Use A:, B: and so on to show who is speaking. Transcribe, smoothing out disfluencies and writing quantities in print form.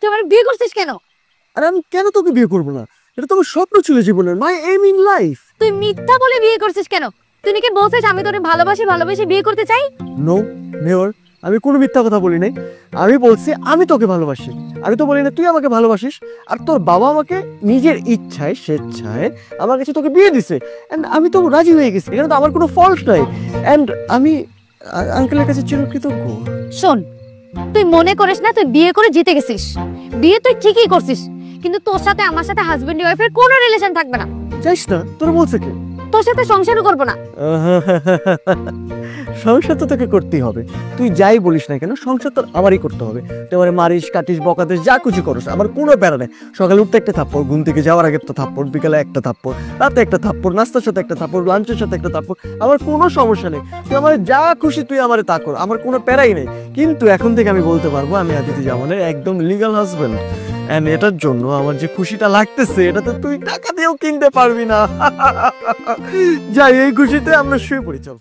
A: তুই আমার বিয়ে করছিস কেন?
B: আর আমি কেন তোকে বিয়ে করবো না? এটা তো আমার স্বপ্ন ছিল জীবনের, মাই এম ইন লাইফ।
A: তুই মিথ্যা বলে বিয়ে করছিস কেন? তুই নাকি বলছিস আমি তোরে ভালোবাসি ভালোবেসে বিয়ে করতে চাই।
B: নো নেভার, আমি কোনো মিথ্যা কথা বলি নাই। আমি বলছি আমি তোকে ভালোবাসি। আমি তো বলি না তুই আমাকে ভালোবাসিস। আর তোর বাবা আমাকে নিজের ইচ্ছায় স্বেচ্ছায় আমার কাছে তোকে বিয়ে দিছে, অ্যান্ড আমি তো রাজি হয়ে গেছি। এখানে তো আমার কোনো ফল্ট নাই, অ্যান্ড আমি আঙ্কেলের কাছে চিরকৃতজ্ঞ।
A: শোন, তুই মনে করিস না তুই বিয়ে করে জিতে গেছিস। বিয়ে তুই ঠিকই করছিস, কিন্তু তোর সাথে আমার সাথে হাজবেন্ড ওয়াইফের কোনো রিলেশন থাকবে না।
B: যাইস না, তোর বলছে কে?
A: তোর সাথে সংসারও করবো না।
B: সংসার তো তোকে করতেই হবে। তুই যাই বলিস না কেন, সংসার তোর আমারই করতে হবে। তুই আমার মারিস, কাটিস, বকাতিস, যা খুশি করস, আমার কোনো প্যারা নেই। সকালে উঠতে একটা থাপ্পড়, ঘুম থেকে যাওয়ার আগে একটা থাপ্পড়, বিকালে একটা থাপ্পড়, রাতে একটা থাপ্পড়, নাস্তার সাথে একটা থাপ্পড়, লাঞ্চের সাথে একটা থাপ্পড়, আমার কোনো সমস্যা নেই। তুই আমার যা খুশি তুই আমারে তা কর, আমার কোনো প্যারাই নেই। কিন্তু এখন থেকে আমি বলতে পারবো আমি আদিতি জামানের একদম লিগ্যাল হাজবেন্ড। এন্ড এটার জন্য আমার যে খুশিটা লাগতেছে এটা তো তুই টাকা দিয়েও কিনতে পারবি না। যাই, এই খুশিতে আমরা শুয়ে পড়ি, চল।